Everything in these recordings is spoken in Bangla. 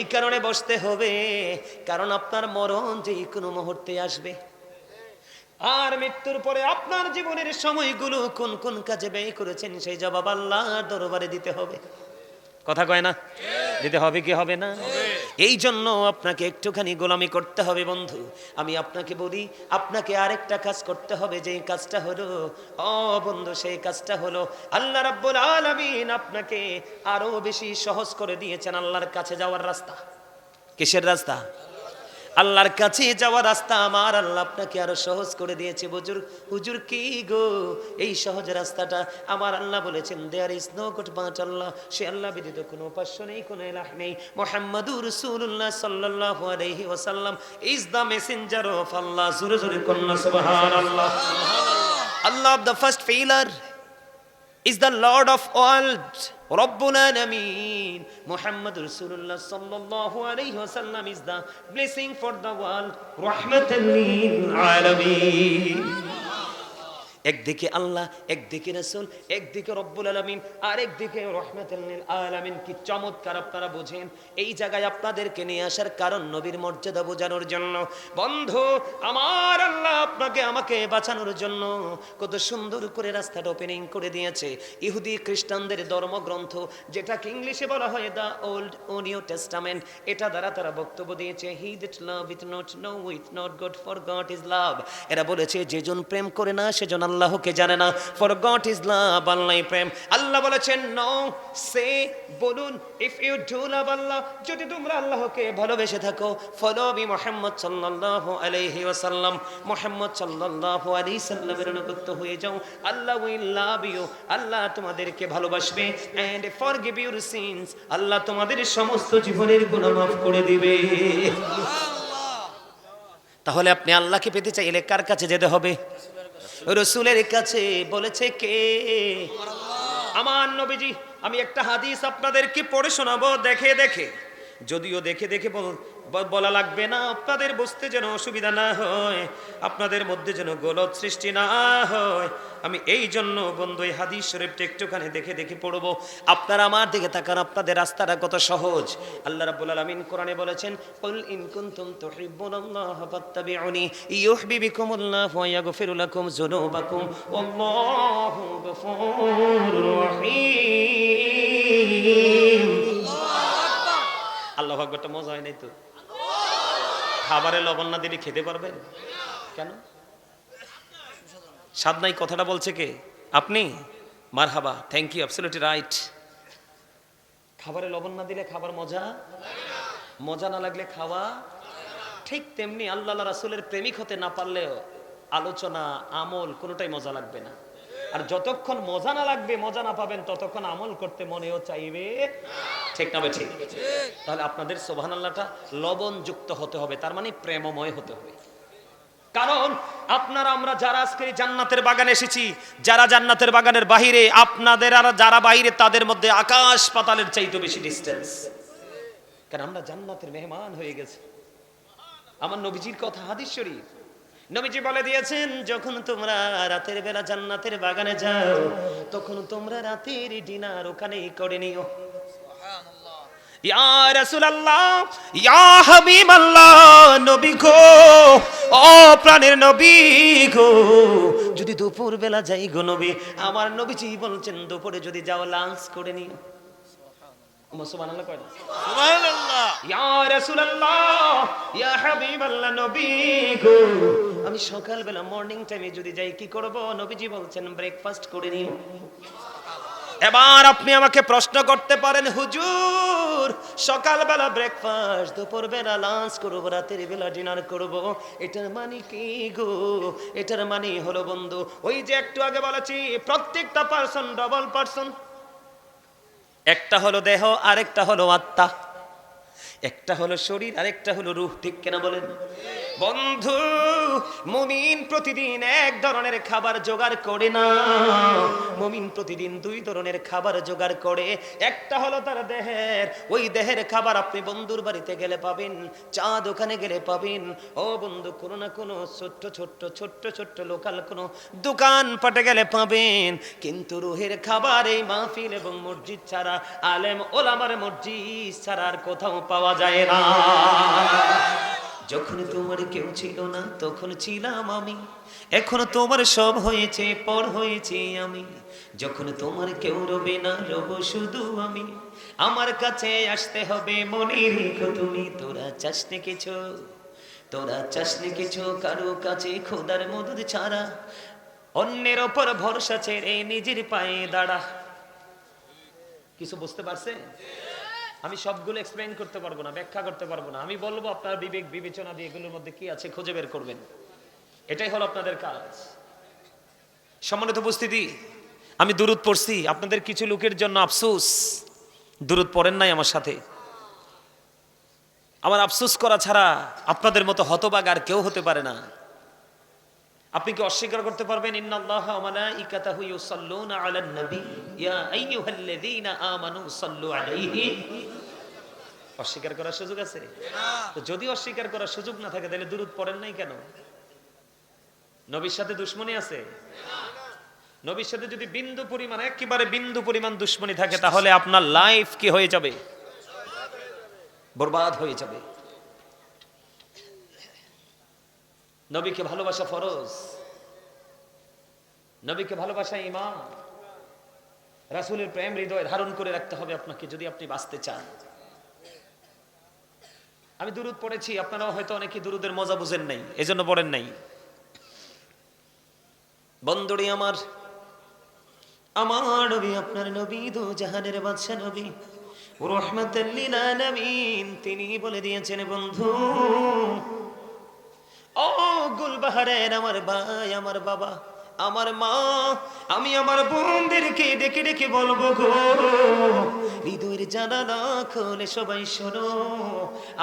এই কারণে বসতে হবে, কারণ আপনার মরণ যে কোনো মুহূর্তে আসবে। আর মৃত্যুর পরে আপনার জীবনের সময়গুলো কোন কোন কাজে ব্যয় করেছেন সেই জবাব আল্লাহর দরবারে দিতে হবে। কথা কয় না? দিতে হবে কি হবে না? এই জন্য আপনাকে একটুখানি গোলামি করতে হবে বন্ধু। আমি আপনাকে বলি, আপনাকে আরেকটা কাজ করতে হবে, যেই কাজটা হলো, ও বন্ধু, সেই কাজটা হলো আল্লাহ রাব্বুল আলামিন আপনাকে আরো বেশি সহজ করে দিয়েছেন আল্লাহর কাছে যাওয়ার রাস্তা। কিসের রাস্তা? আল্লাহর কাছে যাওয়ার রাস্তা আমার আল্লাহ আপনাকে আরো সহজ করে দিয়েছে। হুজুর কি গো, এই সহজ রাস্তাটা আমার আল্লাহ বলেছেন, there is no god but Allah, সে আল্লাহ ব্যতীত কোনো উপাস্য নেই, কোনো ইলাহ নেই। মুহাম্মাদুর রাসূলুল্লাহ সাল্লাল্লাহু আলাইহি ওয়াসাল্লাম is the messenger of Allah. জোরে জোরে কন্না সুবহানাল্লাহ। Allah of the first pillar is the Lord of all, Rabbul Alameen. Muhammad Rasulullah sallallahu alayhi wa sallam is the blessing for the world, Rahmatan lil Alameen. একদিকে আল্লাহ, একদিকে রাসূল, একদিকে রব্বুল আলামিন, আর একদিকে রাহমাতুল লিল আলামিন। কি চমৎকার আপনারা বোঝেন। এই জায়গায় আপনাদেরকে নিয়ে আসার কারণ নবীর মর্যাদা বোঝানোর জন্য। বন্ধু, আমার আল্লাহ আপনাকে আমাকে বাঁচানোর জন্য কত সুন্দর করে রাস্তাটা ওপেনিং করে দিয়েছে। ইহুদি খ্রিস্টানদের ধর্মগ্রন্থ, যেটাকে ইংলিশে বলা হয় দ্য ওল্ড ও নিউ টেস্টামেন্ট, এটা দ্বারা তারা বক্তব্য দিয়েছে, he that love it not know with not God, for God is love. এরা বলেছে, যেজন প্রেম করে না সেজন আল্লাহকে জানে না, ফর গড ইজ লাভ, আল্লাহই প্রেম। আল্লাহ বলেছেন, নো সে, বলুন, ইফ ইউ ডু লাভ আল্লাহ, যদি তোমরা আল্লাহকে ভালোবেসে থাকো, ফলো বি মুহাম্মদ সাল্লাল্লাহু আলাইহি ওয়াসাল্লাম, মুহাম্মদ সাল্লাল্লাহু আলাইহি সাল্লামের অনুগত হয়ে যাও, আল্লাহ উইল লাভ ইউ, আল্লাহ তোমাদেরকে ভালোবাসবে, এন্ড ফরগিভ ইউর সিনস, আল্লাহ তোমাদের সমস্ত জীবনের গুনাহ মাফ করে দিবে। তাহলে আপনি আল্লাহকে পেতে চাইলে কার কাছে যেতে হবে? রাসূলের কাছে। বলেছে কে? আমার নবীজি। আমি একটা হাদিস আপনাদেরকে পড়ে শোনাবো দেখে দেখে, যদিও দেখে দেখে বলা লাগবে না, আপনাদের বুঝতে যেন অসুবিধা না হয়, আপনাদের মধ্যে যেন গলত সৃষ্টি না হয়। আমি এই জন্য বন্ধু এই হাদিস শরীফটা একটুখানি দেখে দেখে পড়বো। আপনারা আমার দিকে তাকান, আপনাদের রাস্তাটা কত সহজ। আল্লাহ রাব্বুল আলামিন কোরআনে বলেছেন, কুল ইন কুনতুম তুহিব্বুনাল্লাহ ফাত্তাবিউনি ইউহিব্বিকুমুল্লাহ ওয়া ইয়াগফির লাকুম যুনুবাকুম ওয়াল্লাহু গফুরুর রহিম। আল্লাহু আকবারটা মজা হয় নাই তো? খাবারে লবণ না দিলে খেতে পারবেন কেন? স্বাদ নাই কথাটা বলছে কে? আপনি? মারহাবা, থ্যাংক ইউ, অ্যাবসলিউটলি রাইট। খাবারে লবণ না দিলে খাবার মজা না লাগলে খাওয়া, ঠিক তেমনি আল্লাহ রাসূলের প্রেমিক হতে না পারলেও আলোচনা, আমল কোনোটাই মজা লাগবে না। আর যতক্ষণ মজা না লাগবে, মজা না পাবেন, ততক্ষণ আমল করতে মনেও চাইবে, ঠিক না? ঠিক। তাহলে আপনাদের সুবহানাল্লাহটা লবণ যুক্ত হতে হবে, তার মানে প্রেমময় হতে হবে। কারণ আপনারা, আমরা যারা আজকে জান্নাতের বাগানে এসেছি, যারা জান্নাতের বাগানের বাহিরে, আপনাদের আর যারা বাইরে, তাদের মধ্যে আকাশ পাতালের চাইতে বেশি ডিসটেন্স। কারণ আমরা জান্নাতের মেহমান হয়ে গেছি। আমার নবীজির কথা, হাদিস শরীফ, নবীজি বলে দিয়েছেন, যখন তোমরা রাতের বেলা জান্নাতের বাগানে যাও, তখন তোমরা রাতের ডিনার ওখানেই করে নিও। ইয়া রাসূলুল্লাহ, ইয়া হাবিবাল্লাহ, নবী গো, ও প্রাণের নবী গো, যদি দুপুর বেলা যাই গো নবী, আমার নবীজি বলছেন, দুপুরে যদি যাও লাঞ্চ করে নিও। সুবহানাল্লাহ কয় না? সুবহানাল্লাহ। ইয়া রাসূলুল্লাহ, ইয়া হাবিবাল্লাহ, নবী গো, আমি সকাল বেলা মর্নিং টাইমে যদি যাই কি করব? নবীজি বলছেন, ব্রেকফাস্ট করে নিও। এবার আপনি আমাকে প্রশ্ন করতে পারেন, হুজুর, সকালবেলা ব্রেকফাস্ট, দুপুর বেলা লাঞ্চ করব, রাতের বেলা ডিনার করব, এটার মানে কি গো? এটার মানে হলো বন্ধু, ওই যে একটু আগে বলেছি, প্রত্যেকটা পার্সন ডবল পার্সন। একটা হলো দেহ, আরেকটা হলো আত্মা, একটা হলো শরীর, আরেকটা হলো রূহ, ঠিক কিনা বলেন? বন্ধু, মুমিন প্রতিদিন এক ধরনের খাবার জোগাড় করে না, মুমিন প্রতিদিন দুই ধরনের খাবার জোগাড় করে। একটা হলো তার দেহের, ওই দেহের খাবার আপনি বন্ধুর বাড়িতে গেলে পাবেন, চা দোকানে গেলে পাবেন, ও বন্ধু কোনো না কোনো ছোট্ট ছোট্ট ছোট্ট ছোট্ট লোকাল কোনো দোকান পাটে গেলে পাবেন। কিন্তু রুহের খাবার এই মাহফিল এবং মসজিদ ছাড়া, আলেম ওলামার মসজিদ ছাড়া আর কোথাও পাওয়া যায় না। যখন তোমার কেউ ছিল না তখন ছিলাম আমি, এখন তোমার সব হয়েছে পর হয়েছে আমি। যখন তোমার কেউ রবে না রব শুধু আমি, আমার কাছে আসতে হবে মনে রেখো তুমি। তোরা চাসনি কিছু, তোরা চাসনি কিছু কারো কাছে খোদার মদদ ছাড়া, অন্যের ওপর ভরসা ছেড়ে নিজের পায়ে দাঁড়া। কিছু বুঝতে পারছে? আমি সবগুলো এক্সপ্লেইন করতে পারবো না, ব্যাখ্যা করতে পারবো না। আমি বলবো, আপনার বিবেক বিবেচনা দিয়ে এগুলোর মধ্যে কি আছে খুঁজে বের করবেন। এটাই হলো আপনাদের কাজ। সম্মানিত উপস্থিতি, আমি দুরূদ পড়ছি, আপনাদের কিছু লোকের জন্য আফসোস, দুরূদ পড়েন নাই আমার সাথে। আমার আফসোস করা ছাড়া আপনাদের মতো হতবাগ আর কেউ হতে পারে না। আপনি কি অস্বীকার করতে পারবেন? ইন্নাল্লাহা ওয়া মালাইকাতাহু ইউসাল্লুনা আলান নবী ইয়া আইয়ুহাল্লাযীনা আমানু সাল্লু আলাইহি। অস্বীকার করার সুযোগ আছে? তো যদি অস্বীকার করার সুযোগ না থাকে তাহলে দুরূদ পড়েন নাই কেন? নবীর সাথে দুশমনি আছে? নবীর সাথে যদি বিন্দু পরিমাণ, একেবারে বিন্দু পরিমাণ দুশমনি থাকে, তাহলে আপনার লাইফ কি হয়ে যাবে? বরবাদ হয়ে যাবে। নবীকে ভালোবাসা ফরজ, নবীকে ভালোবাসা ঈমান। রাসূলের প্রেম হৃদয়ে ধারণ করে রাখতে হবে আপনাকে যদি আপনি বাঁচতে চান। আমি দুরূদ পড়েছি, আপনারাও হয়তো অনেকে দুরূদের মজা বুঝেন নাই, এজন্য পড়েন নাই। বন্ধুরে আমার, আমার নবী, আপনার নবী দো জাহানের বাদশা নবী রাহমাতাল লিল আলামিন, তিনি বলে দিয়েছেন, বন্ধু ও গুলবাহারের আমার ভাই, আমার বাবা, আমার মা, আমি আমার বোনদেরকে ডেকে ডেকে বলবো গো, হৃদয়ের জানালা খুলে সবাই শোনো।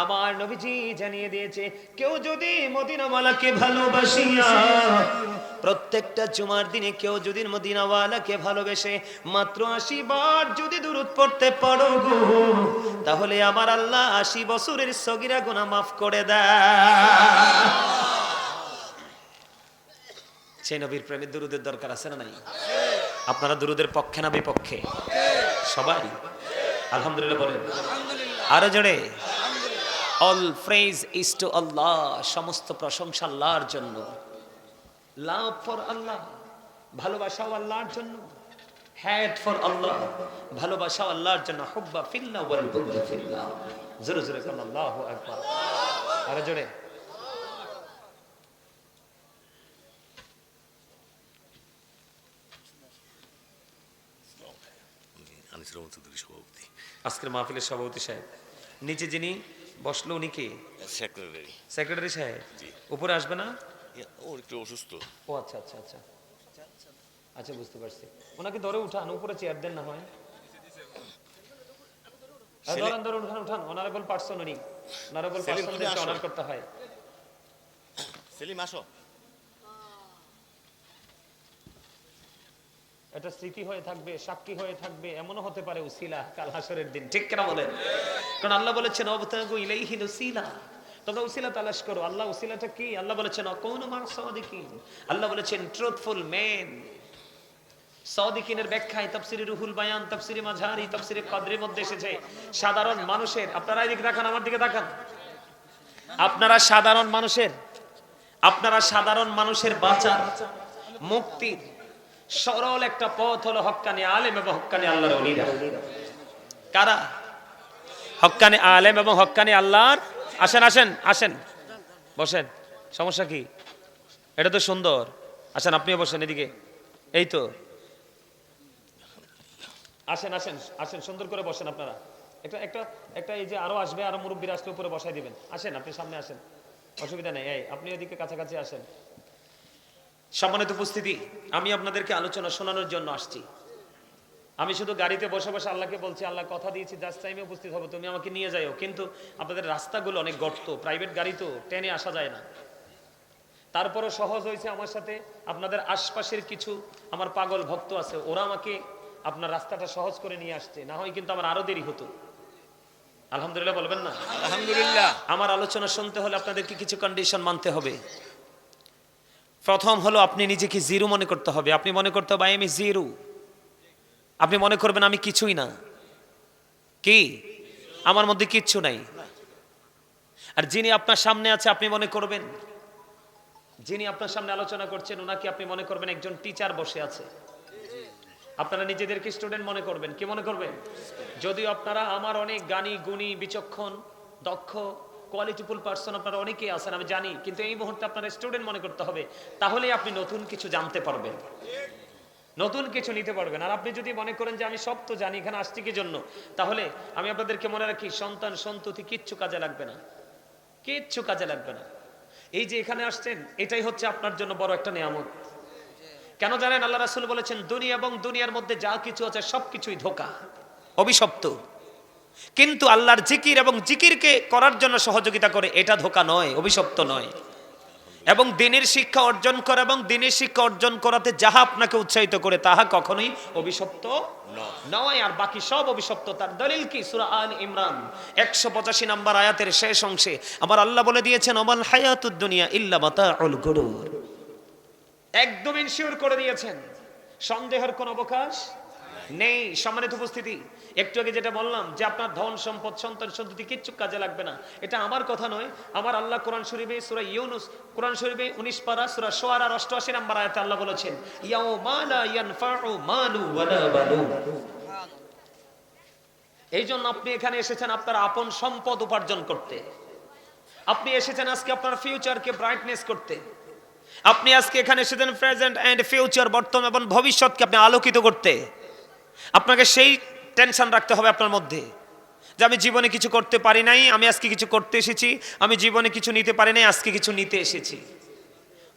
আমার নবীজি জানিয়ে দিয়েছে, কেউ যদি মদিনাওয়ালাকে ভালোবাসিয়া, প্রত্যেকটা জুমার দিনে কেউ যদি মদিনাওয়ালাকে ভালোবেসে মাত্র 80 বার যদি দুরূদ পড়তে পারো গো, তাহলে আমার আল্লাহ 80 বছরের সগীরা গুনাহ মাফ করে দেয়। সেই নবীর প্রেমের দুরূদের দরকার আছে না নাই? আপনারা দুরূদের পক্ষে না বিপক্ষে? সবাই আলহামদুলিল্লাহ বলেন। আরো জোরে। অল প্রেজ ইজ টু আল্লাহ, সমস্ত প্রশংসা আল্লাহর জন্য। লাভ ফর আল্লাহ, ভালোবাসাও আল্লাহর জন্য। হ্যাট ফর আল্লাহ, ভালোবাসাও আল্লাহর জন্য। হুব্বা ফিল্লাহ ওয়াল বুগদু ফিল্লাহ। জোরে জোরে বলেন আল্লাহু আকবার। আরো জোরে। আজকের মাহফিলের সভাপতি সাহেব, নিচে যিনি বসলো উনি কে? সেক্রেটারি সাহেব। উপরে আসবে না? ও একটু অসুস্থ। ও আচ্ছা আচ্ছা আচ্ছা আচ্ছা, বুঝতে পারছি। ওনাকে ধরে উঠান, উপরে চেয়ার দেন না হয়। ধরেন ধরুন, উঠান উঠান। অনারেবল পার্সন উনি, অনারেবল পার্সনদেরকে অনার করতে হয়। সেলিম আসো। এটা স্মৃতি হয়ে থাকবে, সাক্ষী হয়ে থাকবে, এমনও হতে পারে উসিলা কাল হাসরের দিন। ঠিক কেন বলেন? কারণ আল্লাহ বলেছেন অবতাগু ইলাইহিল উসিলা, তোমরা উসিলা তালাশ করো। আল্লাহ উসিলাটা কি? আল্লাহ বলেছেন আকুনু মা সাদিকিন, আল্লাহ বলেছেন ট্রুথফুল মেন। সাদিকিনের ব্যাখ্যায় তাফসিরে রুহুল বায়ান, তাফসিরে মাঝারি, তাফসিরে কদরের মধ্যে এসেছে সাধারণ মানুষের, আপনারা এদিকে তাকান, আমার দিকে তাকান, আপনারা সাধারণ মানুষের, আপনারা সাধারণ মানুষের বাঁচার, মুক্তির সরল একটা পথ হলো হক্কানি আলেম এবং হক্কানি আল্লাহর ওলিরা। কারা? হক্কানি আলেম এবং হক্কানি আল্লাহর। আসেন আসেন আসেন, বসেন। সমস্যা কি? এটা তো সুন্দর। আসেন, আপনিও বসেন এদিকে। এই তো, আসেন আসেন আসেন, সুন্দর করে বসেন আপনারা। একটা একটা একটা এই যে আরো আসবে, আরো মুরব্বীরা আসলে উপরে বসাই দিবেন। আসেন, আপনি সামনে আসেন, অসুবিধা নেই। এই আপনি ওদিকে কাছাকাছি আসেন। সম্মানিত উপস্থিতি, আমি আপনাদেরকে আলোচনা শোনানোর জন্য আসছি। আমি শুধু গাড়িতে বসে বসে আল্লাহকে বলছি, আল্লাহ কথা দিয়েছি জাস্ট টাইমে উপস্থিত হবো, তুমি আমাকে নিয়ে যাও। কিন্তু আপনাদের রাস্তাগুলো অনেক গর্ত, প্রাইভেট গাড়ি তো ট্রেনে আসা যায় না। তারপরও সহজ হয়েছে আমার সাথে আপনাদের আশপাশের কিছু আমার পাগল ভক্ত আছে, ওরা আমাকে আপনার রাস্তাটা সহজ করে নিয়ে আসছে, না হয় কিন্তু আমার আরো দেরি হতো। আলহামদুলিল্লাহ বলবেন না? আলহামদুলিল্লাহ। আমার আলোচনা শুনতে হলে আপনাদেরকে কিছু কন্ডিশন মানতে হবে। প্রথম হলো আপনি নিজেকে জিরো মনে করতে হবে। আপনি মনে করতে হবে আমি জিরো। আপনি মনে করবেন আমি কিছুই না, কি আমার মধ্যে কিচ্ছু নাই। আর যিনি আপনার সামনে আছে আপনি মনে করবেন, যিনি আপনার সামনে আলোচনা করছেন ওনাকে আপনি মনে করবেন একজন টিচার বসে আছে। আপনারা নিজেদেরকে স্টুডেন্ট মনে করবেন, কি মনে করবেন? যদিও আপনারা আমার অনেক জ্ঞানী গুণী বিচক্ষণ দক্ষ কোয়ালিটিফুল পার্সন আপনারা অনেকেই আছেন আমি জানি, কিন্তু এই মুহূর্তে আপনারা স্টুডেন্ট মনে করতে হবে। তাহলেই আপনি নতুন কিছু জানতে পারবেন, নতুন কিছু নিতে পারবেন। আর আপনি যদি মনে করেন যে আমি সব তো জানি, এখানে আসছি কি জন্য, তাহলে আমি আপনাদেরকে মনে রাখি সন্তান সন্ততি কিচ্ছু কাজে লাগবে না, কিচ্ছু কাজে লাগবে না। এই যে এখানে আসছেন এটাই হচ্ছে আপনার জন্য বড় একটা নিয়ামত। কেন জানেন? আল্লাহ রাসূল বলেছেন দুনিয়া এবং দুনিয়ার মধ্যে যা কিছু আছে সবকিছুই ধোঁকা, অভিশপ্ত। কিন্তু আল্লাহর জিকির এবং জিকিরকে করার জন্য সহযোগিতা করে, এটা ধোঁকা নয়, অভিশপ্ত নয়। এবং দিনের শিক্ষা অর্জন করা এবং দিনের শিক্ষা অর্জন করাতে যাহা আপনাকে উৎসাহিত করে তাহা কখনোই অভিশপ্ত নয়। আর বাকি সব অভিশপ্ত। তার দলিল কি? সূরা আল ইমরান 185 নম্বর আয়াতের শেষ অংশে আমার আল্লাহ বলে দিয়েছেন আমাল হায়াতুদ দুনিয়া ইল্লা মাতাউল গুরুর। একদম ইনশিওর করে দিয়েছেন, সন্দেহের কোনো অবকাশ নেই। সম্মানিত উপস্থিতি, একটু আগে যেটা বললাম যে আপনার ধন সম্পদ সন্তান সন্ততি কিচ্ছু কাজে লাগবে না, এটা আমার কথা নয়। আমার আল্লাহ কোরআন শরীফে সূরা ইউনূস, কোরআন শরীফে 19 পারা সূরা শুআরা 88 নম্বর আয়াতে আল্লাহ বলেছেন ইয়াউমা লা ইয়ানফাউ মালু ওয়ালা বানুন। এই জন্য আপনি এখানে এসেছেন আপনার আপন সম্পদ উপার্জন করতে। আপনি এসেছেন আজকে আপনার ফিউচারকে ব্রাইটনেস করতে। আপনি আজকে এখানে এসেছেন প্রেজেন্ট এন্ড ফিউচার, বর্তমান এবং ভবিষ্যৎকে আপনি আলোকিত করতে। আপনাকে সেই টেনশন রাখতে হবে আপনার মধ্যে যে আমি জীবনে কিছু করতে পারি নাই, আমি আজকে কিছু করতে এসেছি। আমি জীবনে কিছু নিতে পারি নাই, আজকে কিছু নিতে এসেছি।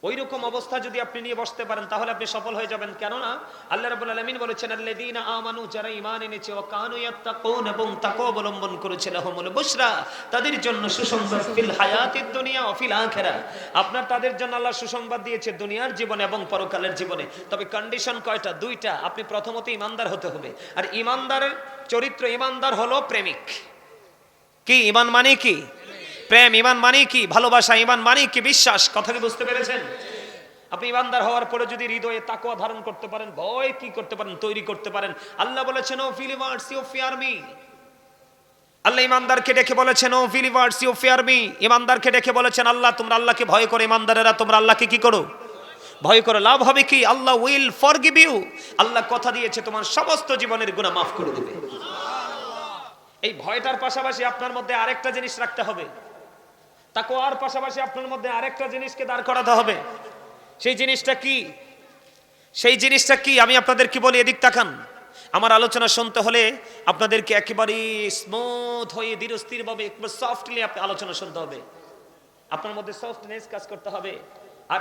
ওই রকম অবস্থা যদি আপনি নিয়ে বসতে পারেন তাহলে আপনি সফল হয়ে যাবেন। কেননা আল্লাহ রাব্বুল আলামিন বলেছেন আল্লাযীনা আমানু, যারা ঈমান এনেছে, ওয়া কানু ইয়াত্তাকুন, এবং তাকওয়া অবলম্বন করেছে, লাহুমুল বুশরা, তাদের জন্য সুসংবাদ, ফিল হায়াতিদ দুনিয়া ওয়া ফিল আখিরাহ। আপনার তাদের জন্য আল্লাহ সুসংবাদ দিয়েছে দুনিয়ার জীবনে এবং পরকালের জীবনে। তবে কন্ডিশন কয়টা? দুইটা। আপনি প্রথমত ঈমানদার হতে হবে। আর ঈমানদারের চরিত্র, ঈমানদার হলো প্রেমিক। কি ঈমান মানে? কি প্রেম। ঈমান মানে কি ভালোবাসা। ঈমান মানে কি বিশ্বাস। কথা কি বুঝতে পেরেছেন? আপনি ঈমানদার হওয়ার পরে যদি হৃদয়ে তাকওয়া ধারণ করতে পারেন, ভয় কি করতে পারেন, তৈরি করতে পারেন। আল্লাহ বলেছেন O believers you fear me. Allah ঈমানদারকে ডেকে বলেছেন O believers you fear me. ঈমানদারকে ডেকে বলেছেন আল্লাহ তোমরা আল্লাহকে ভয় করো। ঈমানদারেরা তোমরা আল্লাহকে কি করো? ভয় করো। লাভ হবে কি? আল্লাহ উইল ফরগিভ ইউ। আল্লাহ কথা দিয়েছে তোমার সমস্ত জীবনের গুনাহ মাফ করে দেবে। এই ভয়টার পাশাপাশি আপনার মধ্যে আরেকটা জিনিস রাখতে হবে। তাকওয়ার পাশাপাশি আপনার মধ্যে আরেকটা জিনিসকে দাঁড় করাতে হবে। সেই জিনিসটা কি? সেই জিনিসটা কি আমি আপনাদের কি বলি, এদিক তাকান। আমার আলোচনা শুনতে হলে আপনাদেরকে একেবারে স্মুথ হয়ে ধীরস্থির ভাবে একবার সফটলি আলোচনা শুনতে হবে। আপনার মধ্যে সফটনেস কাজ করতে হবে। আর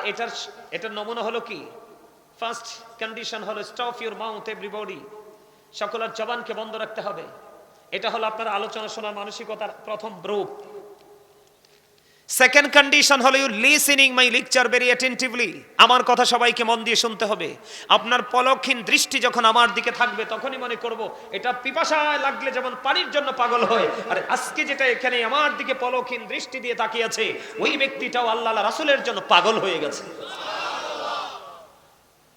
এটার নমুনা হলো কি? ফার্স্ট কন্ডিশন হলো স্টপ ইউর মাউথ এভরিবডি। সকলের জবানকে বন্ধ রাখতে হবে। এটা হলো আপনার আলোচনা শোনার মানসিকতার প্রথম রূপ। সেকেন্ড কন্ডিশন হলো you listening my lecture very attentively. আমার কথা সবাইকে মন দিয়ে শুনতে হবে। আপনার পলকহীন দৃষ্টি যখন আমার দিকে থাকবে তখনই মনে করব এটা পিপাসায় লাগলে যেমন পানির জন্য পাগল হয়, আর আজকে যেটা এখানে আমার দিকে পলকহীন দৃষ্টি দিয়ে তাকিয়ে আছে ওই ব্যক্তিটাও আল্লাহ রাসূলের জন্য পাগল হয়ে গেছে।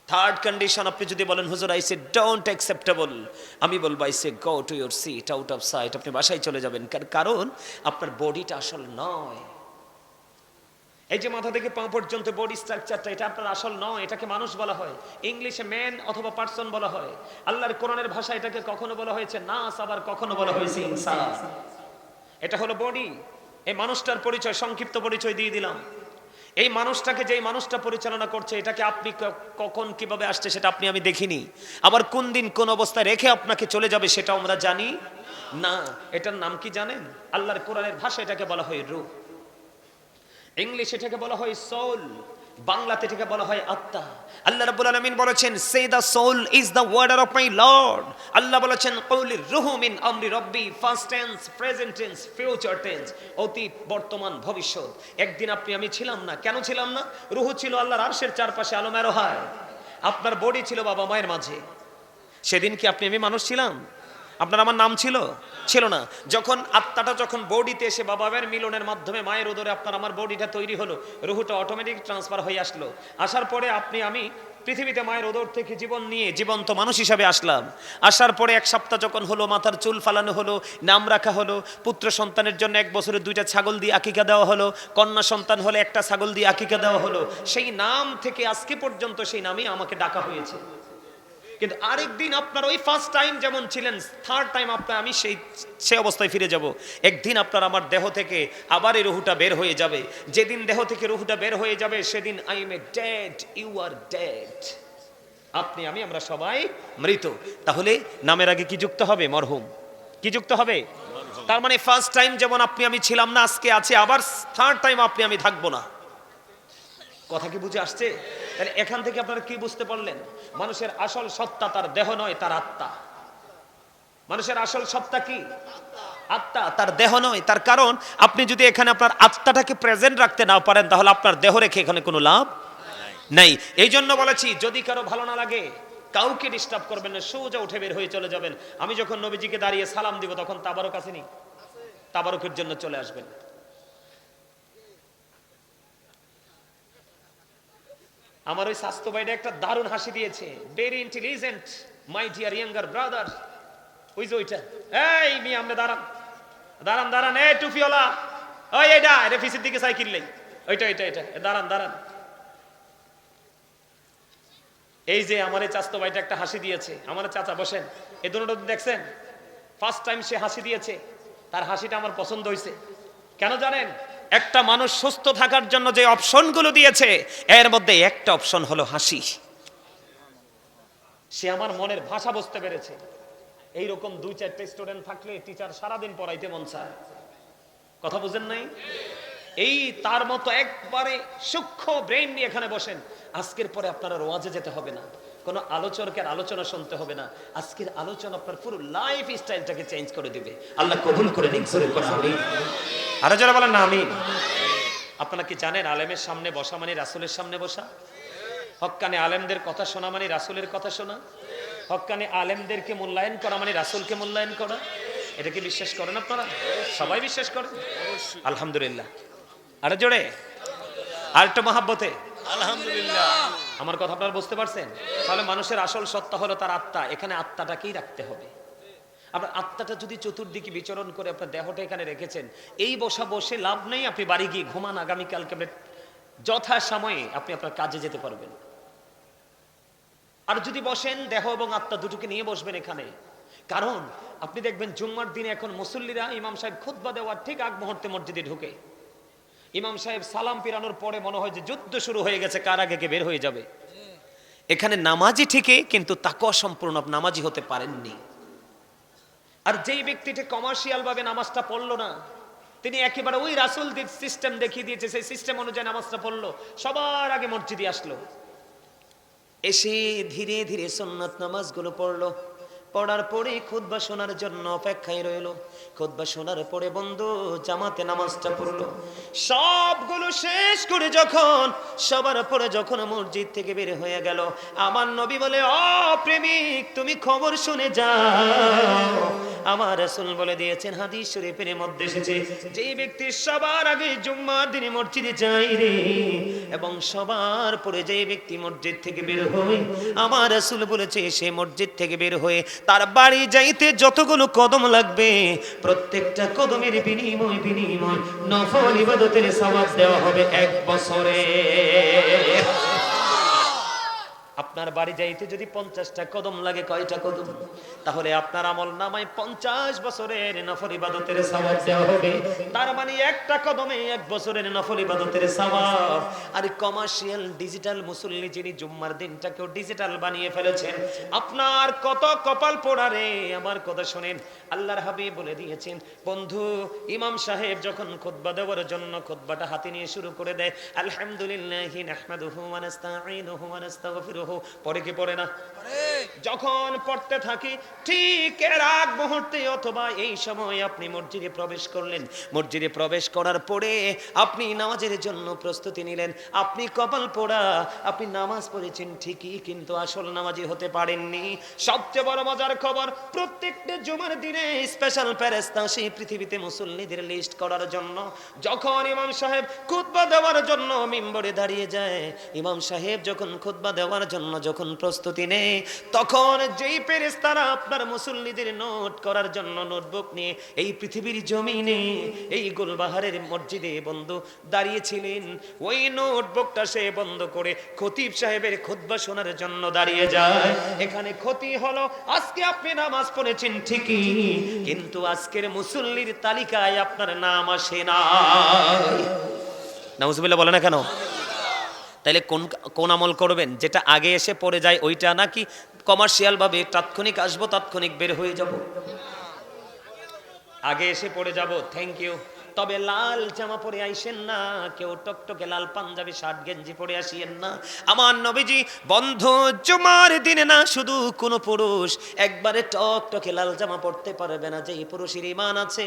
থার্ড কন্ডিশন, আপনি যদি বলেন হুজুর আই সে ডোন্ট অ্যাকসেপ্টেবল, আমি বলবো I say go to your seat out of sight. আপনি বাসায় চলে যাবেন, কারণ আপনার বডিটা আসল নয়। এই যে মাথা থেকে পা পর্যন্ত বডি স্ট্রাকচারটা, এটা আপনার আসল নয়। এটাকে মানুষ বলা হয়, ইংলিশে ম্যান অথবা পারসন বলা হয়। আল্লাহর কোরআনের ভাষায় এটাকে কখনো বলা হয়েছে নাস, আবার কখনো বলা হয়েছে ইনসান। এটা হলো বডি। এই মানুষটার পরিচয়, সংক্ষিপ্ত পরিচয় দিয়ে দিলাম। এই মানুষটাকে, যেই মানুষটা পরিচালনা করছে, এটাকে আপনি কখন কিভাবে আসছে সেটা আপনি আমি দেখিনি। আবার কোন দিন কোন অবস্থায় রেখে আপনাকে চলে যাবে সেটাও আমরা জানি না। এটার নাম কি জানেন? আল্লাহর কোরআনের ভাষায় এটাকে বলা হয় রূহ। ইংলিশ এটাকে বলা হয় সোল। বাংলাতে এটাকে বলা হয় আত্মা। আল্লাহ রাব্বুল আলামিন বলেছেন, say the soul is the order of my lord. Allah বলেছেন, কৌলির রুহু মিন আমরি রব্বি, first tense, present tense, future tense, অতীত, বর্তমান, ভবিষ্যৎ। একদিন আপনি আমি ছিলাম না। কেন ছিলাম না? রুহু ছিল আল্লাহর আরশের চারপাশে আলোমেরো হয়, আপনার বডি ছিল বাবা মায়ের মাঝে। সেদিন কি আপনি আমি মানুষ ছিলাম? আপনার আমার নাম ছিল? ছিল না। যখন আত্মাটা যখন বডিতে এসে বাবা মায়ের মিলনের মাধ্যমে মায়ের উদরে আপনার আমার বডিটা তৈরি হলো, রুহুটা অটোমেটিক ট্রান্সফার হয়ে আসলো। আসার পরে আপনি আমি পৃথিবীতে মায়ের উদর থেকে জীবন নিয়ে জীবন্ত মানুষ হিসাবে আসলাম। আসার পরে 1 সপ্তাহ যখন হলো, মাথার চুল ফালানো হলো, নাম রাখা হলো, পুত্র সন্তানের জন্য 1 বছরে 2টা ছাগল দিয়ে আকিকা দেওয়া হলো, কন্যা সন্তান হলে 1টা ছাগল দিয়ে আকিকা দেওয়া হলো। সেই নাম থেকে আজকে পর্যন্ত সেই নামই আমাকে ডাকা হয়েছে। কিন্তু আরেকদিন আপনার ওই ফার্স্ট টাইম যেমন ছিলেন, থার্ড টাইম আপনার আমি সেই অবস্থায় ফিরে যাব। একদিন আপনার আমার দেহ থেকে আবার এই রুহুটা বের হয়ে যাবে। যেদিন দেহ থেকে রুহুটা বের হয়ে যাবে সেদিন I am a dead, you are dead. আপনি আমি আমরা সবাই মৃত। তাহলে নামের আগে কি যুক্ত হবে? মরহুম। কি যুক্ত হবে? তার মানে ফার্স্ট টাইম যেমন আপনি আমি ছিলাম না, আজকে আছে, আবার থার্ড টাইম আপনি আমি থাকবো না। কথা কি বুঝে আসছে? তাহলে এখান থেকে আপনারা কি বুঝতে পারলেন? মানুষের আসল সত্তা তার দেহ নয়, তার আত্মা। মানুষের আসল সত্তা কি? আত্মা, তার দেহ নয়। তার কারণ আপনি যদি এখানে আপনার আত্মাটাকে প্রেজেন্ট রাখতে না পারেন, তাহলে আপনার দেহ রেখে এখানে কোনো লাভ নাই। এই জন্য বলেছি, যদি কারো ভালো না লাগে কাউকে ডিস্টার্ব করবেন না, সোজা উঠে বের হয়ে চলে যাবেন। আমি যখন নবীজিকে দাঁড়িয়ে সালাম দিব তখন তাবারক আসেনি, তাবারকের জন্য চলে আসবেন। আমার ওই স্বাস্থ্য ভাইটা একটা দারুণ হাসি দিয়েছে, very intelligent my dear younger brother. ওই যে ওইটা, এই মি আপনি দাঁড়ান দাঁড়ান দাঁড়ান, এই টুপিওয়ালা, ওই এটা রেফিসের দিকে সাইকেল নেই, ওইটা এটা এটা দাঁড়ান দাঁড়ান। এই যে আমার এই চাস্তো ভাইটা একটা হাসি দিয়েছে, আমার চাচা বসেন, এই দুটো দেখছেন? ফার্স্ট টাইম সে হাসি দিয়েছে, তার হাসিটা আমার পছন্দ হয়েছে। কেন জানেন? একটা মানুষ সুস্থ থাকার জন্য যে অপশনগুলো দিয়েছে এর মধ্যে একটা অপশন হলো হাসি। সে আমার মনের ভাষা বুঝতে পেরেছে। এইরকম 2-4টে স্টুডেন্ট থাকলে টিচার সারাদিন পড়াইতে মন চায়। কথা বুঝেন নাই? এই তার মতো একবারে সূক্ষ্ম ব্রেন নিয়ে এখানে বসেন। আজকের পরে আপনারা ওয়াজে যেতে হবে না, কোনো আলোচকের আলোচনা শুনতে হবে না। আজকের আলোচনা আপনার পুরো লাইফ স্টাইলটাকে চেঞ্জ করে দিবে। আল্লাহ কবুল করে নিন, জোরে করে আমিন। আরো যারা বলেন না আমিন। আপনারা কি জানেন আলেমের সামনে বসা মানে রাসূলের সামনে বসা? হক্কানে আলেমদের কথা শোনা মানে রাসূলের কথা শোনা? হক্কানে আলেমদেরকে মূল্যায়ন করা মানে রাসূলকে মূল্যায়ন করা? এটা কি বিশ্বাস করেন আপনারা? সবাই বিশ্বাস করেন? আলহামদুলিল্লাহ। আরে জোরে আর একটু মহাব্বতে আলহামদুলিল্লাহ। আমার কথা আপনারা বুঝতে পারছেন? তাহলে মানুষের আসল সত্তা হলো তার আত্মা। এখানে আত্মাটাকেই রাখতে হবে। আপনার আত্মাটা যদি চতুর্দিকে বিচরণ করে আপনার দেহটা এখানে রেখেছেন, এই বসে লাভ নেই। আপনি বাড়ি গিয়ে ঘুমান, আগামীকালকে যথা সময়ে আপনি আপনার কাজে যেতে পারবেন। আর যদি বসেন, দেহ এবং আত্মা দুটোকে নিয়ে বসবেন এখানে। কারণ আপনি দেখবেন জুম্মার দিনে এখন মুসল্লিরা ইমাম সাহেব খুতবা দেওয়ার ঠিক আগ মুহূর্তে মসজিদে ঢুকে, ইমাম সাহেব সালাম পিরানোর পরে মনে হয় যে যুদ্ধ শুরু হয়ে গেছে, কার আগে কে বের হয়ে যাবে। এখানে নামাজি ঠিকই, কিন্তু তাকওয়া সম্পূর্ণ নামাজি হতে পারেননি। আর যেই ব্যক্তিটা কমার্শিয়াল ভাবে নামাজটা পড়লো না, তিনি একেবারে ওই রাসূল সিস্টেম দেখিয়ে দিয়েছে, সেই সিস্টেম অনুযায়ী নামাজটা পড়লো, সবার আগে মসজিদে আসলো, এসে ধীরে ধীরে সুন্নাত নামাজগুলো পড়লো। পড়ার পরে খুতবা শোনার জন্য অপেক্ষায় রইলো। খুতবা শোনার পরে বন্ধু জামাতে নামাজটা পড়লো। সবগুলো শেষ করে যখন সবার পরে যখন মসজিদ থেকে বের হয়ে গেল, আমার নবী বলে, ও প্রেমিক, তুমি খবর শুনে যাও। আমার রাসূল বলে দিয়েছেন, হাদিস শরীফের মধ্যে এসেছে, যেই ব্যক্তি সবার আগে জুম্মার দিনে মসজিদে যায় রে, এবং সবার পরে যেই ব্যক্তি মসজিদ থেকে বের হয়, আমার রাসূল বলেছে সে মসজিদ থেকে বের হয়ে তার বাড়ি যাইতে যতগুলো কদম লাগবে, প্রত্যেকটা কদমের বিনিময় নফল ইবাদতের সওয়াব দেওয়া হবে 1 বছরে। আপনার বাড়ি যাইতে যদি 50টা কদম লাগে, কয়টা কদম? তাহলে আপনার আমল নামায় 50 বছরের নফল ইবাদতের সওয়াব দেওয়া হবে। তার মানে একটা কদমে 1 বছরের নফল ইবাদতের সওয়াব। আর কমার্শিয়াল ডিজিটাল মুসল্লি যিনি জুম্মার দিনটাকেও ডিজিটাল বানিয়ে ফেলেছেন, আপনার কত কপাল পোড়া রে। আমার কথা শুনেন, আল্লাহর হাবিব বলে দিয়েছেন, বন্ধু ইমাম সাহেব যখন খুতবা দেওয়ার জন্য খুতবাটা হাতে নিয়ে শুরু করে দেয়, আলহামদুলিল্লাহি নাহমাদুহু ওয়া নাস্তাঈনুহু ওয়া নাস্তাগফিরুহু, পড়ে কি পড়ে না? যখন পড়তে থাকি ঠিক এর আগ মুহূর্তে অথবা এই সময় আপনি মসজিদে প্রবেশ করলেন, মসজিদে প্রবেশ করার পরে আপনি নামাজের জন্য প্রস্তুতি নিলেন, আপনি কপাল পোড়া, আপনি নামাজ পড়েছেন ঠিকই, কিন্তু আসল নামাজি হতে পারেননি। সবচেয়ে বড় মজার খবর, প্রত্যেকটা জুমার দিনে স্পেশাল ফেরেশতা সেই পৃথিবীতে মুসল্লিদের লিস্ট করার জন্য যখন ইমাম সাহেব খুতবা দেওয়ার জন্য মিম্বরে দাঁড়িয়ে যায়, ইমাম সাহেব যখন খুতবা দেওয়ার জন্য যখন প্রস্তুতি নেয়, তখন যেই ফেরেশতারা আপনার মুসল্লিদের নোট করার জন্য নোটবুক নিয়ে এই পৃথিবীর জমিনে এই গুলবাহারের মসজিদে বন্ধু দাঁড়িয়েছিলেন, ওই নোটবুকটা সে বন্ধ করে খতিব সাহেবের খুতবা শোনার জন্য দাঁড়িয়ে যায়। এখানে ক্ষতি হলো, আজকে আপনি নামাজ পড়েছেন ঠিকই, কিন্তু আজকের মুসল্লির তালিকায় আপনার নাম আসে না। নাউজুবিল্লাহ বলে না কেন? তাইলে কোন আমল করবেন? যেটা আগে এসে পড়ে যায় ওইটা, নাকি কমার্শিয়াল ভাবে তাৎক্ষণিক আসবো তাৎক্ষণিক বের হয়ে যাব? আগে এসে পড়ে যাব, থ্যাংক ইউ। তবে লাল জামা পরে আইসেন না, কেউ টকটকে লাল পাঞ্জাবি শার্ট গেঞ্জি পরে আসিয়েন না। আমার নবীজি বন্ধ জুমার দিনে না শুধু কোন পুরুষ একবারে টকটকে লাল জামা পরতে পারবে না যেই পুরুষের ঈমান আছে,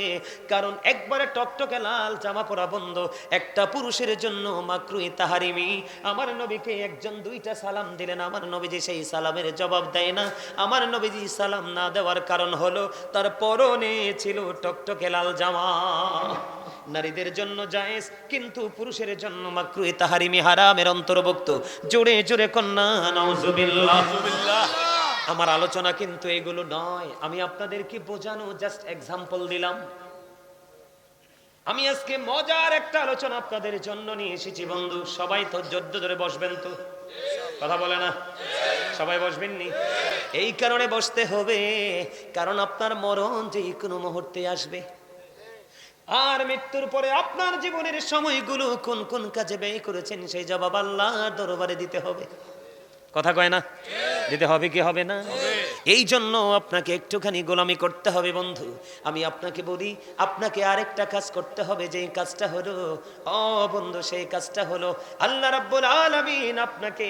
কারণ একবারে টকটকে লাল জামা পরা বন্ধ একটা পুরুষের জন্য মাকরুহ তাহরিমি। আমার নবীকে একজন 2টা সালাম দিলেন, আমার নবীজি সেই সালামের জবাব দেয় না। আমার নবীজি সালাম না দেওয়ার কারণ হলো তার পরনে ছিল টকটকে লাল জামা। নারীদের জন্য জায়েজ, কিন্তু পুরুষের জন্য মাকরুহ তাহরিমি, হারামের অন্তর্ভুক্ত। জোরে জোরে কন্যা নাউজুবিল্লাহ। আমার আলোচনা কিন্তু এগুলো নয়, আমি আপনাদেরকে বোঝানো জাস্ট এক্সাম্পল দিলাম। আমি আজকে মজার একটা আলোচনা আপনাদের জন্য নিয়ে এসেছি বন্ধু। সবাই তো জোদ্দ ধরে বসবেন তো? কথা বলে না? সবাই বসবেন নি? এই কারণে বসতে হবে, কারণ আপনার মরণ যে কোনো মুহূর্তে আসবে। আর মৃত্যুর পরে আপনার জীবনের সময়গুলো কোন কোন কাজে ব্যয় করেছেন সেই জবাব আল্লাহর দরবারে দিতে হবে। কথা কয় না? দিতে হবে কি হবে না? এই জন্য আপনাকে একটুখানি গোলামি করতে হবে বন্ধু। আমি আপনাকে বলি, আপনাকে আরেকটা কাজ করতে হবে, যে কাজটা হলো বন্ধু, সেই কাজটা হলো আল্লাহ রাব্বুল আলামিন আপনাকে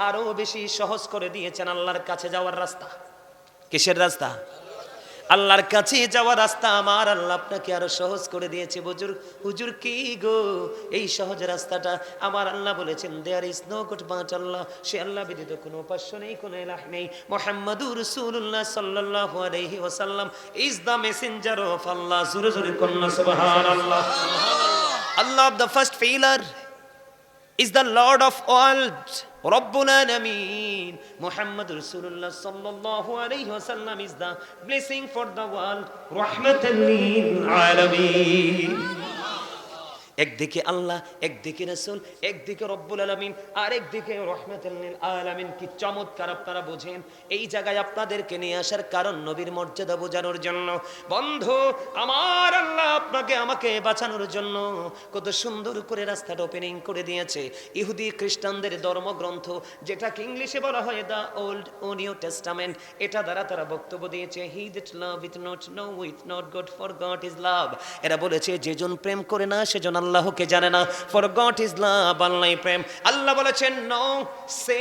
আরো বেশি সহজ করে দিয়েছেন আল্লাহর কাছে যাওয়ার রাস্তা। কিসের রাস্তা? আল্লাহর কাছে যাওয়ার রাস্তা আমার আল্লাহ আপনাকে আরো সহজ করে দিয়েছে। হুজুর কি গো, এই সহজ রাস্তাটা আমার আল্লাহ বলেছেন, there is no god but Allah, সে আল্লাহ ব্যতীত কোনো উপাস্য নেই, কোনো ইলাহ নেই। মুহাম্মাদুর রাসূলুল্লাহ সাল্লাল্লাহু আলাইহি ওয়াসাল্লাম is the messenger of Allah. জোরে জোরে কন্না সুবহানাল্লাহ। Allah the first pillar is the Lord of world, Rabbul Alameen. Muhammad Rasulullah sallallahu alayhi wa sallam is the blessing for the world, Rahmatan lil Alameen. একদিকে আল্লাহ, একদিকে রাসূল, একদিকে রব্বুল আলামিন, আর একদিকে রহমাতুল লিল আলামিন। কি চমৎকার আপনারা বোঝেন। এই জায়গায় আপনাদেরকে নিয়ে আসার কারণ নবীর মর্যাদা বোঝানোর জন্য। বন্ধু আমার আল্লাহ আপনাকে আমাকে বাঁচানোর জন্য কত সুন্দর করে রাস্তাটা ওপেনিং করে দিয়েছে। ইহুদি খ্রিস্টানদের ধর্মগ্রন্থ, যেটাকে ইংলিশে বলা হয় দ্য ওল্ড ও নিউ টেস্টামেন্ট, এটা দ্বারা তারা বক্তব্য দিয়েছে, he that love with not know with not God, for God is love. এরা বলেছে যেজন প্রেম করে না সেজন আল্লাহকে জানে না, ফর গড ইজ লাভ, আল্লাহ প্রেম। আল্লাহ বলেছেন নো, সে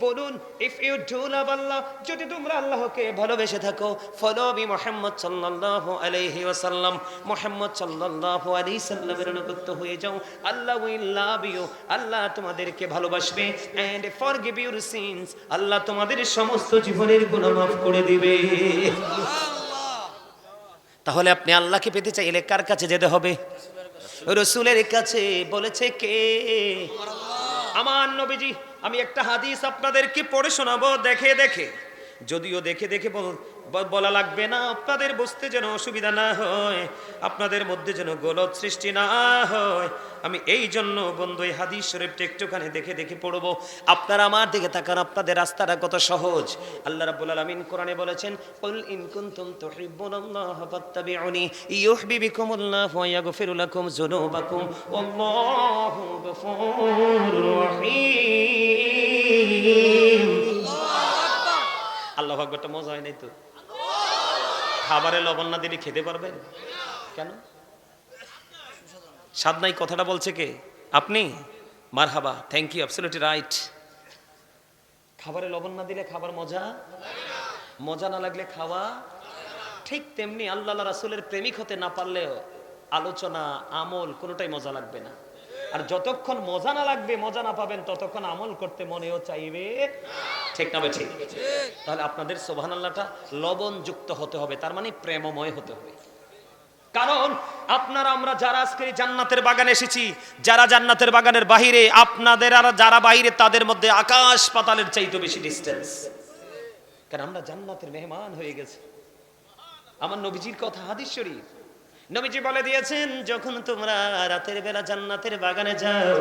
বলুন, ইফ ইউ ডু লাভ আল্লাহ, যদি তোমরা আল্লাহকে ভালোবেসে থাকো, ফলো মি মুহাম্মদ সাল্লাল্লাহু আলাইহি ওয়াসাল্লাম, মুহাম্মদ সাল্লাল্লাহু আলাইহি সাল্লামের অনুগত হয়ে যাও, আল্লাহ উইল লাভ ইউ, আল্লাহ তোমাদেরকে ভালোবাসবে, এন্ড ফরগিভ ইউর সিনস, আল্লাহ তোমাদের সমস্ত জীবনের গুনাহ মাফ করে দিবে। তাহলে আপনি আল্লাহকে পেতে চাইলে কার কাছে যেতে হবে? রাসূলের কাছে। বলেছে কে? আমার নবীজি। আমি একটা হাদিস আপনাদেরকে পড়ে শোনাবো দেখে দেখে, যদিও দেখে দেখে বলা লাগবে না, আপনাদের বুঝতে যেন অসুবিধা না হয়, আপনাদের মধ্যে যেন গলত সৃষ্টি না হয়। আমি এই জন্য বন্ধু এই হাদিস শরীফটা একটুখানি দেখে দেখে পড়বো। আপনারা আমার দিকে তাকান, আপনাদের রাস্তাটা কত সহজ। আল্লাহ রাব্বুল আলামিন কোরআনে বলেছেন, কুল ইন কুনতুম তুহিব্বুনাল্লাহ ফাত্তাবিউনি ইউহিব্বিকুমুল্লাহু ওয়া ইয়াগফির লাকুম যুনুবাকুম ওয়াল্লাহু গফুরুর রহিম। আল্লাহু আকবার। মজা হয় নাই তো? খাবারে লবণ না দিলে খেতে পারবেন কেন? স্বাদ নাই কথাটা বলছে কে? আপনি? মারহাবা, থ্যাংক ইউ, অ্যাবসলিউটলি রাইট। খাবারে লবণ না দিলে খাবার মজা না লাগলে খাওয়া ঠিক তেমনি আল্লাহ রাসূলের প্রেমিক হতে না পারলেও আলোচনা আমল কোনোটাই মজা লাগবে না। আর যতক্ষণ মজা না লাগবে, মজা না পাবেন, ততক্ষণ আমল করতে মনেও চাইবে। ঠিক না? ঠিক। তাহলে আপনাদের সুবহানাল্লাহটা লবণ যুক্ত হতে হবে, তার মানে প্রেমময় হতে হবে। কারণ আপনারা আমরা যারা আজকে জান্নাতের বাগানে এসেছি, যারা জান্নাতের বাগানের বাহিরে, আপনাদের আর যারা বাহিরে, তাদের মধ্যে আকাশ পাতালের চাইতে বেশি ডিসটেন্স। কারণ আমরা জান্নাতের মেহমান হয়ে গেছি। আমার নবীজির কথা হাদিস শরীফ, নবীজি বলে দিয়েছেন, যখন তোমরা রাতের বেলা জান্নাতের বাগানে যাও,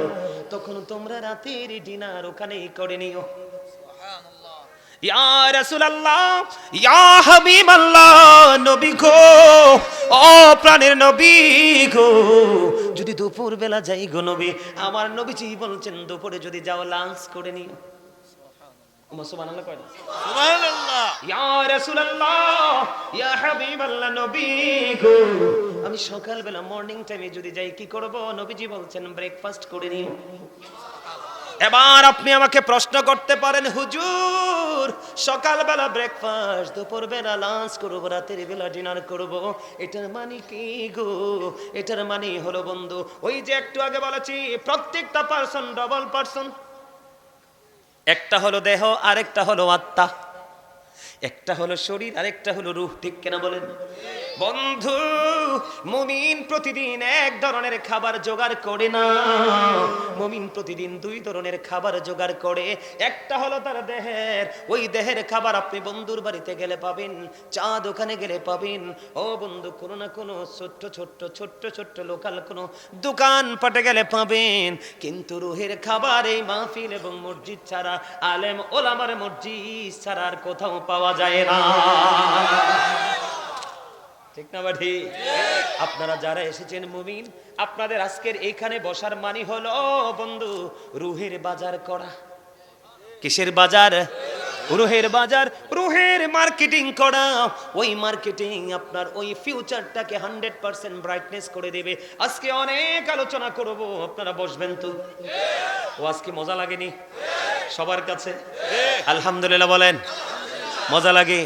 তখন তোমরা রাতের ডিনার ওখানেই করে নিও। ইয়া রাসূলুল্লাহ, ইয়া হাবিবাল্লাহ, নবী গো, ও প্রাণের নবী গো, যদি দুপুর বেলা যাই গো নবী, আমার নবীজি বলছেন দুপুরে যদি যাও লাঞ্চ করে নিও। সুবহানাল্লাহ কয় না? সুবহানাল্লাহ। ইয়া রাসূলুল্লাহ, ইয়া হাবিবাল্লাহ, নবী গো, আমি সকালবেলা মর্নিং টাইমে যদি যাই কি করব? নবীজি বলছেন ব্রেকফাস্ট করে নিও। এবার আপনি আমাকে প্রশ্ন করতে পারেন, হুজুর সকালবেলা ব্রেকফাস্ট, দুপুরবেলা লাঞ্চ করবো, রাতের বেলা ডিনার করব, এটার মানে কি গো? এটার মানে হলো বন্ধু, ওই যে একটু আগে বলেছি, প্রত্যেকটা পার্সন ডবল পার্সন। একটা হলো দেহ, আরেকটা হলো আত্মা। একটা হলো শরীর, আরেকটা হলো রূহ। ঠিক কিনা বলেন বন্ধু? মুমিন প্রতিদিন এক ধরনের খাবার জোগাড় করে না, মুমিন প্রতিদিন দুই ধরনের খাবার জোগাড় করে। একটা হলো তার দেহের, ওই দেহের খাবার আপনি বন্ধুর বাড়িতে গেলে পাবেন, চা দোকানে গেলে পাবেন, ও বন্ধু কোনো না কোনো ছোট্ট ছোট্ট লোকাল কোনো দোকান পাটে গেলে পাবেন। কিন্তু রুহের খাবার এই মাহফিল এবং মসজিদ ছাড়া, আলেম ওলামার মসজিদ ছাড়া আর কোথাও পাওয়া যায় না। ঠিক না বাড়ি? আপনারা যারা এসেছেন মুমিন, আপনাদের আজকের এইখানে বসার মানে হলো বন্ধু রুহের বাজার করা। কিসের বাজার? রুহের বাজার, রুহের মার্কেটিং করা। ওই মার্কেটিং আপনার ওই ফিউচারটাকে 100% ব্রাইটনেস করে দেবে। আজকে অনেক আলোচনা করব, আপনারা বসবেন তো? ও আজকে মজা লাগেনি সবার কাছে? আলহামদুলিল্লাহ বলেন, মজা লাগে?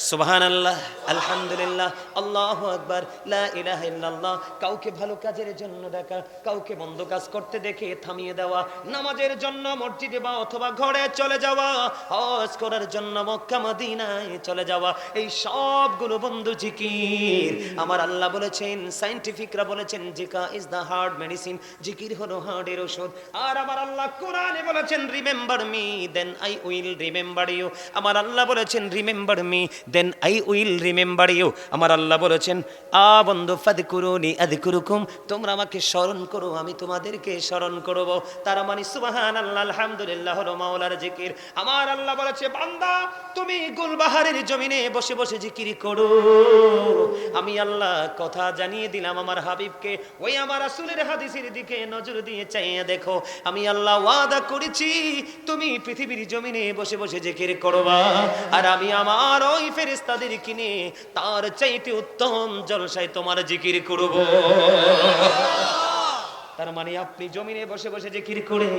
সুবহানাল্লাহ, আলহামদুলিল্লাহ, আল্লাহু আকবার, লা ইলাহা ইল্লাল্লাহ। কাউকে ভালো কাজের জন্য ডাকা, কাউকে মন্দ কাজ করতে দেখে থামিয়ে দেওয়া, নামাজের জন্য মসজিদে বা অথবা ঘরে চলে যাওয়া, হজ করার জন্য মক্কা মদিনায় চলে যাওয়া, এই সবগুলো বন্ধু জিকির। আমার আল্লাহ বলেছেন, সায়েন্টিফিকরা বলেছেন, জিকা ইজ দ্য হার্ট মেডিসিন, জিকির হলো হার্টের ওষুধ। আর আমার আল্লাহ কোরআনে বলেছেন, remember me then I will remember you. আমার আল্লাহ বলেছেন, remember me then I will remember you. আমার আল্লাহ বলেছেন, বন্ধু ফাদকুরুনি আযকুরুকুম, তোমরা আমাকে স্মরণ করো, আমি তোমাদেরকে স্মরণ করব। তার মানে সুবহানাল্লাহ, আলহামদুলিল্লাহ হলো মাওলার জিকির। আমার আল্লাহ বলেছে, বান্দা তুমি গুলবাহারের জমিনে বসে বসে জিকির করো। আমি আল্লাহ কথা জানিয়ে দিলাম আমার হাবিবকে, ওই আমার রাসূলের হাদিসের দিকে নজর দিয়ে চাইয়া দেখো। আমি আল্লাহ ওয়াদা করেছি, তুমি পৃথিবীর জমিনে বসে বসে জিকির করবা, আর আমি আমার ওই ফেরেশতাদের কিনে তার চাইতে উত্তম জলসায় তোমার জিকির করব। তার মানে আপনি জমিনে বসে বসে জিকির করে,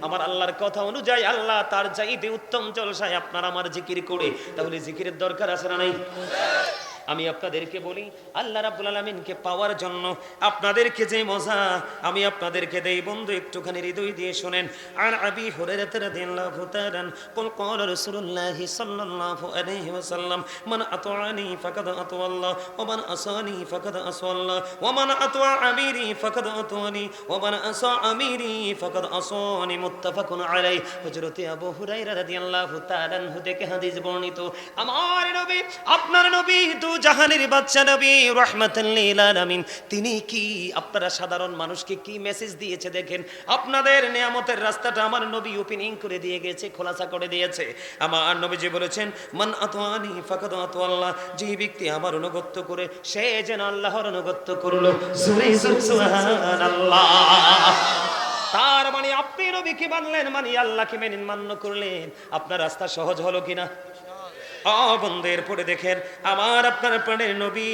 আমার আল্লাহর কথা অনুযায়ী আল্লাহ তার চাইতে উত্তম জলসায় আপনার আমার জিকির করে, তাহলে জিকিরের দরকার আছে না নাই? আমি আপনাদেরকে বলি, আল্লাহ রাব্বুল আলামিনকে পাওয়ার জন্য আপনাদেরকে যে মজা আমি আপনাদেরকে দেই বন্ধু, একটুখানি হৃদয় দিয়ে শোনেন। আর আবি হুরায়রা রাদিয়াল্লাহু তাআলা قل قال رسول الله صلى الله عليه وسلم من أطاعني فقد أطاع الله ومن عصاني فقد عصى الله ومن أطاع أميري فقد أطاعني ومن عصى أميري فقد عصاني متفق عليه। হযরত আবু হুরায়রা রাদিয়াল্লাহু তাআলা আনহু থেকে হাদিস বর্ণিত, আমার নবী আপনার নবী দু জাহানের বাদশা নবী রাহমাতাল লিল আলামিন, তিনি কি আপনারা সাধারণ মানুষকে কি মেসেজ দিয়েছে দেখেন। আপনাদের নিয়ামতের রাস্তাটা আমার নবী ওপেনিং করে দিয়ে গেছে, খোলাসা করে দিয়েছে। আমার নবীজি বলেছেন মান আতানি ফাকাদ আতাল্লাহ, যে ব্যক্তি আমার অনুগত্য করে সে যেন আল্লাহর অনুগত্য করলো। সুবহানাল্লাহ। তার মানে আপনি নবীকে মানলেন মানে আল্লাহকে মেনে মান্য করলেন, আপনার রাস্তা সহজ হলো কিনা? বন্ধের পরে দেখেন আমার আপনার প্রাণের নবী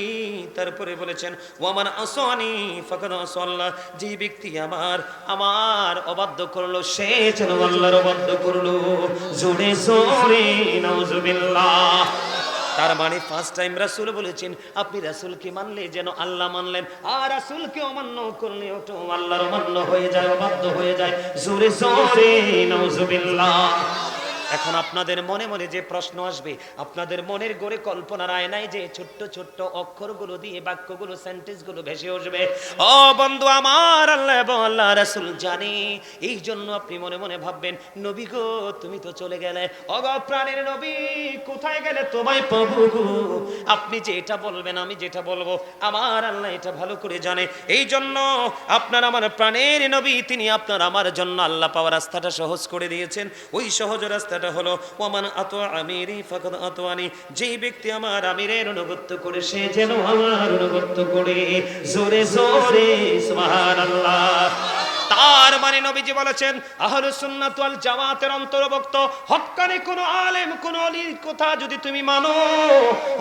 তারপরে বলেছেন ওয়ামান আসানি ফাকাদ আসাল্লাহ, যে ব্যক্তি আমার অবাধ্য করলো সে যেন আল্লাহর অবাধ্য করলো। জোরে জোরে নাউজুবিল্লাহ। তার মানে ফার্স্ট টাইম রাসূল বলেছেন আপনি রাসূলকে মানলে যেন আল্লাহ মানলেন, আর রাসূলকে অমান্য করলে ওটা আল্লাহর অমান্য হয়ে যায়, অবাধ্য হয়ে যায়। জোরে জোরে নাউজুবিল্লাহ। এখন আপনাদের মনে মনে যে প্রশ্ন আসবে, আপনাদের মনের গড়ে কল্পনার আয়নায় যে ছোট্ট ছোট্ট অক্ষরগুলো দিয়ে বাক্যগুলো সেন্টেন্সগুলো ভেসে আসবে, ও বন্ধু আমার আল্লাহ এবং আল্লাহ রাসূল জানে, এই জন্য আপনি মনে মনে ভাববেন নবী গো তুমি তো চলে গেলে, ও গো প্রাণের নবী কোথায় গেলে তোমায় পাবো গো। আপনি যে এটা বলবেন আমি যেটা বলবো আমার আল্লাহ এটা ভালো করে জানে, এই জন্য আপনার আমার প্রাণের নবী তিনি আপনার আমার জন্য আল্লাহ পাওয়ার রাস্তাটা সহজ করে দিয়েছেন। ওই সহজ রাস্তা হলো ওয়ামান আতা আমিরি ফাকাদ আতানি, যেই ব্যক্তি আমার আমিরের অনুগত্য করে সে যেন আমার অনুগত্য করে। জোরে জোরে সুবহানাল্লাহ। তার মানে নবীজি বলেছেন আহলুস সুন্নাত ওয়াল জামাতের অন্তর্ভুক্ত হক্কানি কোন আলেম কোন ওলির কথা যদি তুমি মানো,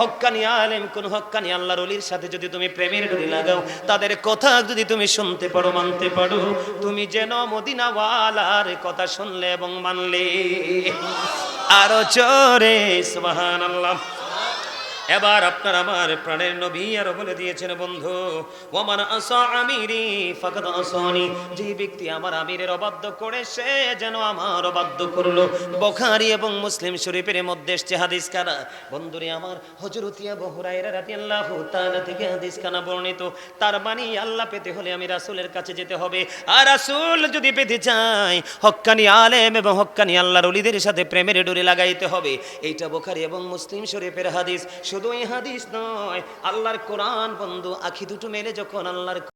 হক্কানি আলেম কোন হক্কানি আল্লাহর ওলির সাথে যদি তুমি প্রেমের ডুরি লাগাও, তাদের কথা যদি তুমি শুনতে পারো মানতে পারো, তুমি যেন মদিনাওয়ালার কথা শুনলে এবং মানলে। আরো জোরে সুবহানাল্লাহ। এবার আপনার আমার প্রাণের নবী আরো বলে দিয়েছেন বন্ধু ওয়ামান আসা আমিরি ফাকাদ আসানি, যে ব্যক্তি আমার আমিরের অবাধ্য করে সে যেন আমার অবাধ্য করলো। বুখারী এবং মুসলিম শরীফের মধ্যে এসেছে হাদিস কানা। বন্ধুরে আমার হযরত আবু হুরায়রা রাদিয়াল্লাহু তাআলা থেকে হাদিস কানা বর্ণিত। তার মানে আল্লাহ পেতে হলে আমি রাসূলের কাছে যেতে হবে, আর রাসূল যদি পেতে চাই হক্কানি আলেম এবং হক্কানি আল্লাহর ওলিদের সাথে প্রেমের ডোরি লাগাইতে হবে। এইটা বুখারী এবং মুসলিম শরীফের হাদিস। শুধু এই হাদিস নয়, আল্লাহর কোরআন বন্ধু আখি দুটো মেলে যখন আল্লাহর